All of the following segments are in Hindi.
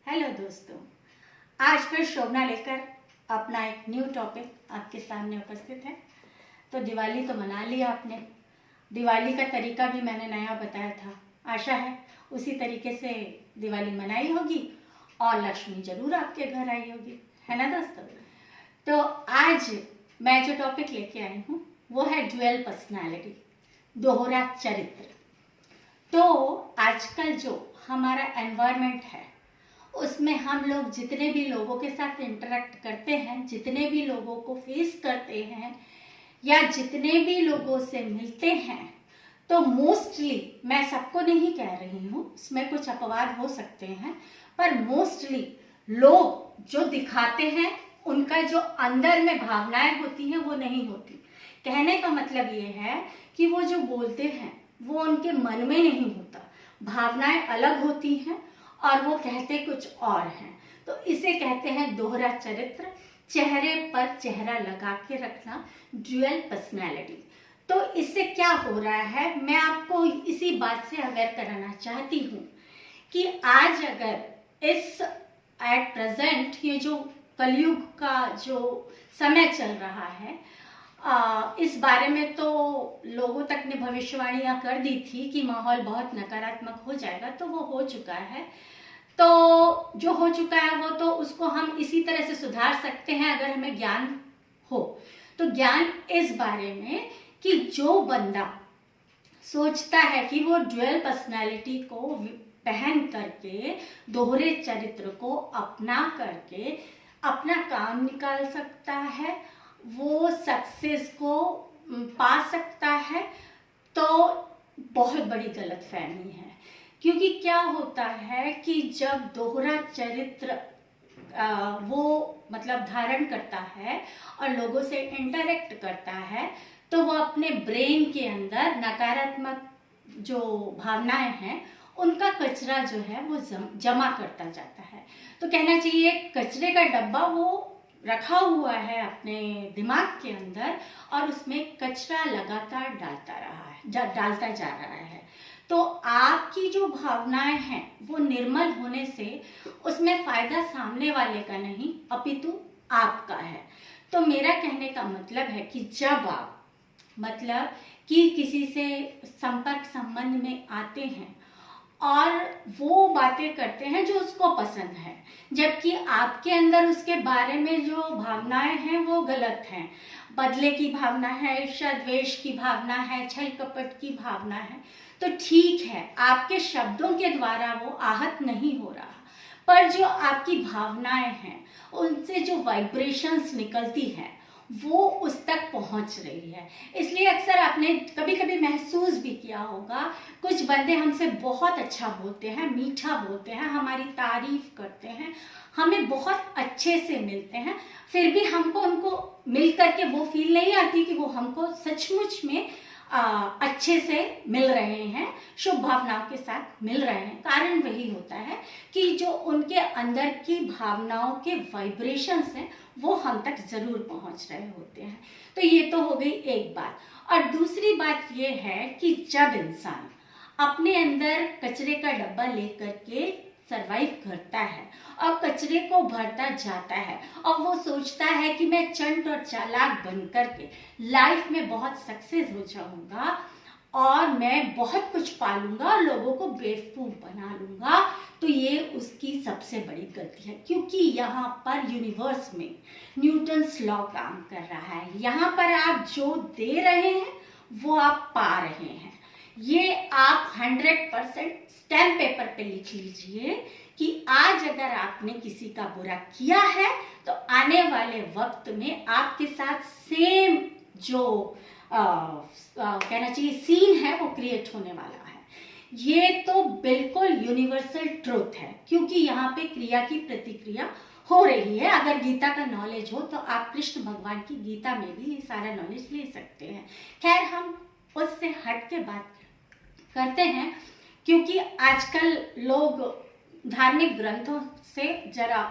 हेलो दोस्तों, आज फिर शोभना लेकर अपना एक न्यू टॉपिक आपके सामने उपस्थित है। तो दिवाली तो मना लिया आपने, दिवाली का तरीका भी मैंने नया बताया था। आशा है उसी तरीके से दिवाली मनाई होगी और लक्ष्मी जरूर आपके घर आई होगी, है ना दोस्तों। तो आज मैं जो टॉपिक लेके आई हूँ वो है ड्यूअल पर्सनालिटी, दोहरा चरित्र। तो आजकल जो हमारा एनवायरनमेंट है उसमें हम लोग जितने भी लोगों के साथ इंटरेक्ट करते हैं, जितने भी लोगों को फेस करते हैं या जितने भी लोगों से मिलते हैं, तो मोस्टली, मैं सबको नहीं कह रही हूँ, इसमें कुछ अपवाद हो सकते हैं, पर मोस्टली लोग जो दिखाते हैं उनका जो अंदर में भावनाएं होती हैं वो नहीं होती। कहने का मतलब ये है कि वो जो बोलते हैं वो उनके मन में नहीं होता, भावनाएं अलग होती हैं और वो कहते कुछ और हैं। तो इसे कहते हैं दोहरा चरित्र, चेहरे पर चेहरा लगा के रखना, ड्यूअल पर्सनैलिटी। तो इससे क्या हो रहा है, मैं आपको इसी बात से अवेयर कराना चाहती हूँ कि आज अगर इस एट प्रेजेंट ये जो कलयुग का जो समय चल रहा है, इस बारे में तो लोगों तक ने भविष्यवाणियां कर दी थी कि माहौल बहुत नकारात्मक हो जाएगा, तो वो हो चुका है। तो जो हो चुका है वो तो उसको हम इसी तरह से सुधार सकते हैं अगर हमें ज्ञान हो। तो ज्ञान इस बारे में कि जो बंदा सोचता है कि वो ड्यूअल पर्सनालिटी को पहन करके, दोहरे चरित्र को अपना करके अपना काम निकाल सकता है, वो सक्सेस को पा सकता है, तो बहुत बड़ी गलतफहमी है। क्योंकि क्या होता है कि जब दोहरा चरित्र वो मतलब धारण करता है और लोगों से इंटरेक्ट करता है, तो वो अपने ब्रेन के अंदर नकारात्मक जो भावनाएं हैं उनका कचरा जो है वो जमा करता जाता है। तो कहना चाहिए कचरे का डब्बा वो रखा हुआ है अपने दिमाग के अंदर और उसमें कचरा लगातार डालता जा रहा है। तो आपकी जो भावनाएं हैं वो निर्मल होने से उसमें फायदा सामने वाले का नहीं अपितु आपका है। तो मेरा कहने का मतलब है कि जब आप मतलब कि किसी से संपर्क संबंध में आते हैं और वो बातें करते हैं जो उसको पसंद है, जबकि आपके अंदर उसके बारे में जो भावनाएं हैं वो गलत हैं, बदले की भावना है, ईर्ष्या द्वेष की भावना है, छल कपट की भावना है, तो ठीक है आपके शब्दों के द्वारा वो आहत नहीं हो रहा, पर जो आपकी भावनाएं हैं उनसे जो वाइब्रेशंस निकलती हैं वो उस तक पहुंच रही है। इसलिए अक्सर आपने कभी कभी महसूस भी किया होगा, कुछ बंदे हमसे बहुत अच्छा बोलते हैं, मीठा बोलते हैं, हमारी तारीफ करते हैं, हमें बहुत अच्छे से मिलते हैं, फिर भी हमको उनको मिल करके वो फील नहीं आती कि वो हमको सचमुच में अच्छे से मिल रहे हैं, शुभ भावनाओं के साथ मिल रहे हैं। कारण वही होता है कि जो उनके अंदर की भावनाओं के वाइब्रेशंस हैं वो हम तक जरूर पहुंच रहे होते हैं। तो ये तो हो गई एक बात। और दूसरी बात ये है कि जब इंसान अपने अंदर कचरे का डब्बा लेकर के सरवाइव करता है और कचरे को भरता जाता है और वो सोचता है कि मैं चंट और चालाक बन करके लाइफ में बहुत सक्सेस हो जाऊंगा और मैं बहुत कुछ पालूंगा और लोगों को बेवकूफ बना लूंगा, तो ये उसकी सबसे बड़ी गलती है। क्योंकि यहाँ पर यूनिवर्स में न्यूटन्स लॉ काम कर रहा है। यहाँ पर आप जो दे रहे हैं वो आप पा रहे हैं। ये आप 100% स्टैम्प पेपर पे लिख लीजिए कि आज अगर आपने किसी का बुरा किया है तो आने वाले वक्त में आपके साथ सेम जो कहना चाहिए सीन है वो क्रिएट होने वाला है। ये तो बिल्कुल यूनिवर्सल ट्रूथ है, क्योंकि यहाँ पे क्रिया की प्रतिक्रिया हो रही है। अगर गीता का नॉलेज हो तो आप कृष्ण भगवान की गीता में भी ये सारा नॉलेज ले सकते हैं। खैर, हम उससे हट के बात करते हैं, क्योंकि आजकल लोग धार्मिक ग्रंथों से जरा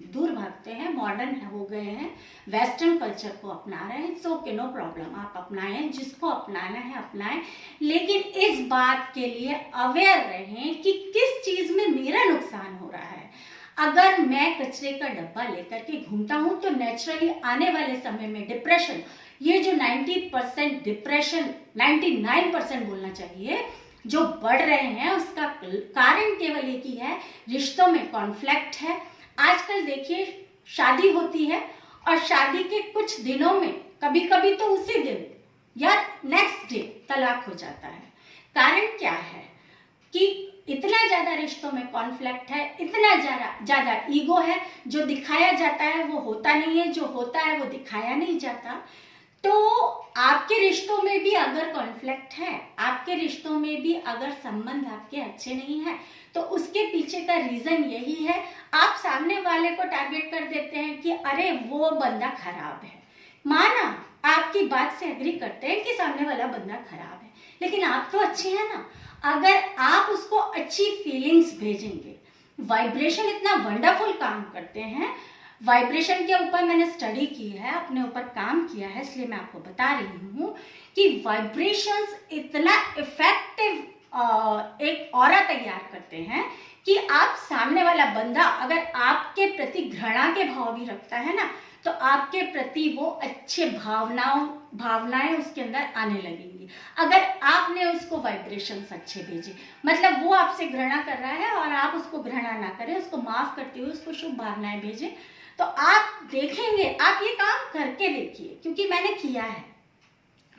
दूर भागते हैं, मॉडर्न हो गए हैं, वेस्टर्न कल्चर को अपना रहे हैं। सो नो प्रॉब्लम, आप अपनाएं, जिसको अपनाना है अपनाएं, लेकिन इस बात के लिए अवेयर रहें कि किस चीज में मेरा नुकसान हो रहा है। अगर मैं कचरे का डब्बा लेकर के घूमता हूं तो नेचुरली आने वाले समय में डिप्रेशन, ये जो 90% डिप्रेशन, 99% बोलना चाहिए, जो बढ़ रहे हैं, उसका कारण केवल एक ही है, रिश्तों में कॉन्फ्लिक्ट है। आजकल देखिए शादी होती है और शादी के कुछ दिनों में, कभी कभी तो उसी दिन या नेक्स्ट डे तलाक हो जाता है। कारण क्या है कि इतना ज्यादा रिश्तों में कॉन्फ्लिक्ट है, इतना ज्यादा ईगो है, जो दिखाया जाता है वो होता नहीं है, जो होता है वो दिखाया नहीं जाता। तो आपके रिश्तों में भी अगर कॉन्फ्लिक्ट है, आपके रिश्तों में भी अगर संबंध आपके अच्छे नहीं है, तो उसके पीछे का रीजन यही है, आप सामने वाले को टारगेट कर देते हैं कि अरे वो बंदा खराब है। माना आपकी बात से एग्री करते हैं कि सामने वाला बंदा खराब है, लेकिन आप तो अच्छे हैं ना। अगर आप उसको अच्छी फीलिंग्स भेजेंगे, वाइब्रेशन इतना वंडरफुल काम करते हैं। वाइब्रेशन के ऊपर मैंने स्टडी की है, अपने ऊपर काम किया है, इसलिए मैं आपको बता रही हूँ कि वाइब्रेशंस इतना इफेक्टिव एक ऑरा तैयार करते हैं कि आप सामने वाला बंदा अगर आपके प्रति घृणा के भाव भी रखता है ना, तो आपके प्रति वो अच्छे भावनाएं उसके अंदर आने लगेंगी। अगर आपने उसको वाइब्रेशंस अच्छे भेजे, मतलब वो आपसे घृणा कर रहा है और आप उसको घृणा ना करें, उसको माफ करते हुए उसको शुभ भावनाएं भेजें, तो आप देखेंगे, आप ये काम करके देखिए, क्योंकि मैंने किया है।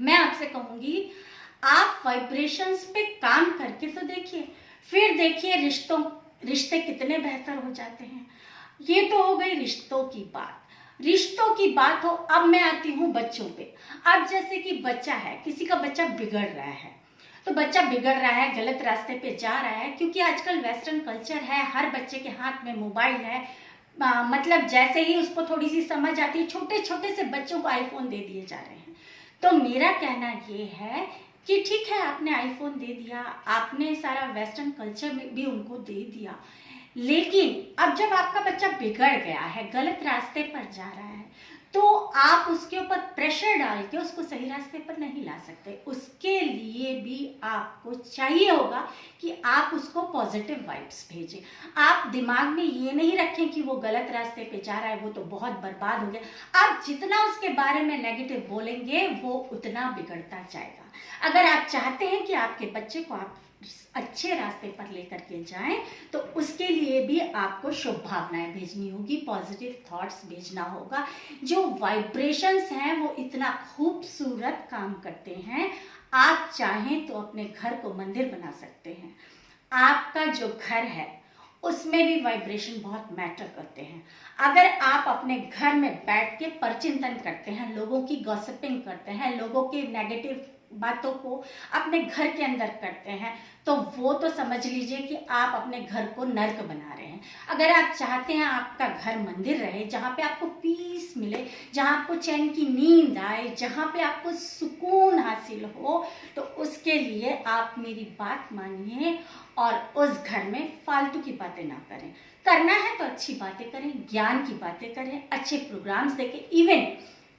मैं आपसे कहूंगी आप वाइब्रेशंस पे काम करके तो देखिए, फिर देखिए रिश्ते कितने बेहतर हो जाते हैं। ये तो हो गई रिश्तों की बात। रिश्तों की बात हो, अब मैं आती हूँ बच्चों पे। अब जैसे कि बच्चा है, किसी का बच्चा बिगड़ रहा है, तो बच्चा बिगड़ रहा है, गलत रास्ते पे जा रहा है, क्योंकि आजकल वेस्टर्न कल्चर है, हर बच्चे के हाथ में मोबाइल है। मतलब जैसे ही उसको थोड़ी सी समझ आती है, छोटे छोटे से बच्चों को आईफोन दे दिए जा रहे हैं। तो मेरा कहना ये है कि ठीक है, आपने आईफोन दे दिया, आपने सारा वेस्टर्न कल्चर में भी उनको दे दिया, लेकिन अब जब आपका बच्चा बिगड़ गया है, गलत रास्ते पर जा रहा है, तो आप उसके ऊपर प्रेशर डाल के उसको सही रास्ते पर नहीं ला सकते। उसके लिए भी आपको चाहिए होगा कि आप उसको पॉजिटिव वाइब्स भेजें। आप दिमाग में ये नहीं रखें कि वो गलत रास्ते पे जा रहा है, वो तो बहुत बर्बाद हो गया। आप जितना उसके बारे में नेगेटिव बोलेंगे, वो उतना बिगड़ता जाएगा। अगर आप चाहते हैं कि आपके बच्चे को आप अच्छे रास्ते पर लेकर के जाएं, तो उसके लिए भी आपको शुभ भावनाएं भेजनी होगी, पॉजिटिव थॉट्स भेजना होगा। जो वाइब्रेशंस हैं वो इतना खूबसूरत काम करते हैं। आप चाहें तो अपने घर को मंदिर बना सकते हैं। आपका जो घर है उसमें भी वाइब्रेशन बहुत मैटर करते हैं। अगर आप अपने घर में बैठ के परचिंतन करते हैं, लोगों की गॉसिपिंग करते हैं, लोगों की नेगेटिव बातों को अपने घर के अंदर करते हैं, तो वो तो समझ लीजिए कि आप अपने घर को नर्क बना रहे हैं। अगर आप चाहते हैं आपका घर मंदिर रहे, जहाँ पे आपको पीस मिले, जहाँ आपको चैन की नींद आए, जहाँ पे आपको सुकून हासिल हो, तो उसके लिए आप मेरी बात मानिए और उस घर में फालतू की बातें ना करें। करना है तो अच्छी बातें करें, ज्ञान की बातें करें, अच्छे प्रोग्राम्स देखें। इवन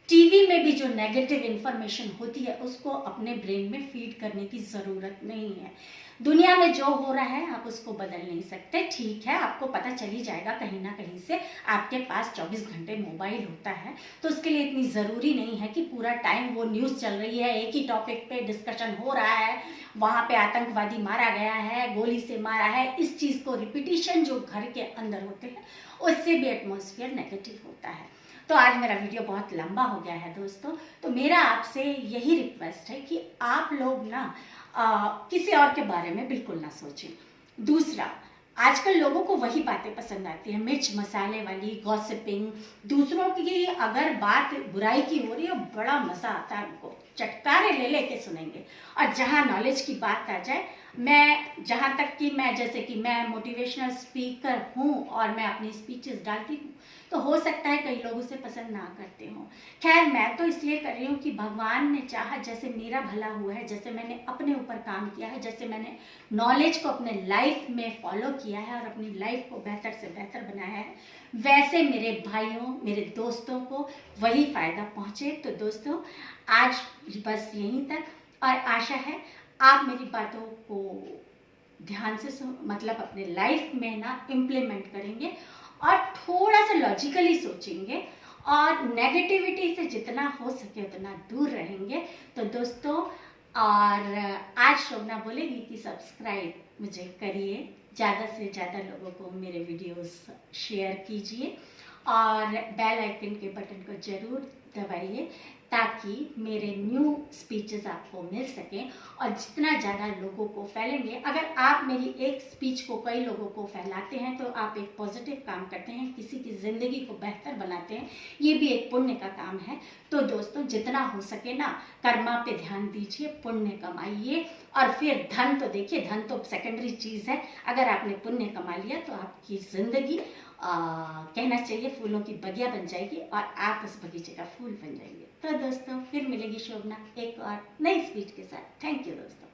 टीवी में भी जो नेगेटिव इंफॉर्मेशन होती है उसको अपने ब्रेन में फीड करने की ज़रूरत नहीं है। दुनिया में जो हो रहा है आप उसको बदल नहीं सकते, ठीक है, आपको पता चल ही जाएगा कहीं ना कहीं से। आपके पास 24 घंटे मोबाइल होता है, तो उसके लिए इतनी ज़रूरी नहीं है कि पूरा टाइम वो न्यूज़ चल रही है, एक ही टॉपिक पे डिस्कशन हो रहा है, वहाँ पे आतंकवादी मारा गया है, गोली से मारा है, इस चीज़ को रिपीटिशन जो घर के अंदर होते हैं उससे भी एटमॉस्फेयर नेगेटिव होता है। तो आज मेरा वीडियो बहुत लंबा हो गया है दोस्तों, तो मेरा आपसे यही रिक्वेस्ट है कि आप लोग ना किसी और के बारे में बिल्कुल ना सोचें। दूसरा, आजकल लोगों को वही बातें पसंद आती है, मिर्च मसाले वाली गॉसिपिंग, दूसरों की अगर बात बुराई की हो रही है बड़ा मज़ा आता है उनको, चटकारे ले लेके सुनेंगे। और जहाँ नॉलेज की बात आ जाए, मैं जहाँ तक कि मैं जैसे कि मैं मोटिवेशनल स्पीकर हूँ और मैं अपनी स्पीचेस डालती हूँ, तो हो सकता है कई लोग उसे पसंद ना करते हों। खैर, मैं तो इसलिए कर रही हूँ कि भगवान ने चाहा, जैसे मेरा भला हुआ है, जैसे मैंने अपने ऊपर काम किया है, जैसे मैंने नॉलेज को अपने लाइफ में फॉलो किया है और अपनी लाइफ को बेहतर से बेहतर बनाया है, वैसे मेरे भाइयों, मेरे दोस्तों को वही फ़ायदा पहुँचे। तो दोस्तों, आज बस यहीं तक, और आशा है आप मेरी बातों को ध्यान से मतलब अपने लाइफ में ना इम्प्लीमेंट करेंगे और थोड़ा सा लॉजिकली सोचेंगे और नेगेटिविटी से जितना हो सके उतना दूर रहेंगे। तो दोस्तों, और आज शोभना बोलेगी कि सब्सक्राइब मुझे करिए, ज़्यादा से ज़्यादा लोगों को मेरे वीडियोस शेयर कीजिए और बेल आइकन के बटन को ज़रूर दबाइए ताकि मेरे न्यू स्पीचेस आपको मिल सकें और जितना ज़्यादा लोगों को फैलेंगे। अगर आप मेरी एक स्पीच को कई लोगों को फैलाते हैं तो आप एक पॉजिटिव काम करते हैं, किसी की ज़िंदगी को बेहतर बनाते हैं, ये भी एक पुण्य का काम है। तो दोस्तों, जितना हो सके ना कर्मा पे ध्यान दीजिए, पुण्य कमाइए और फिर धन तो देखिए, धन तो सेकेंडरी चीज़ है। अगर आपने पुण्य कमा लिया तो आपकी ज़िंदगी कहना चाहिए फूलों की बगिया बन जाएगी और आप उस बगीचे का फूल बन जाएंगे। तो दोस्तों, फिर मिलेगी शोभना एक और नई स्पीच के साथ। थैंक यू दोस्तों।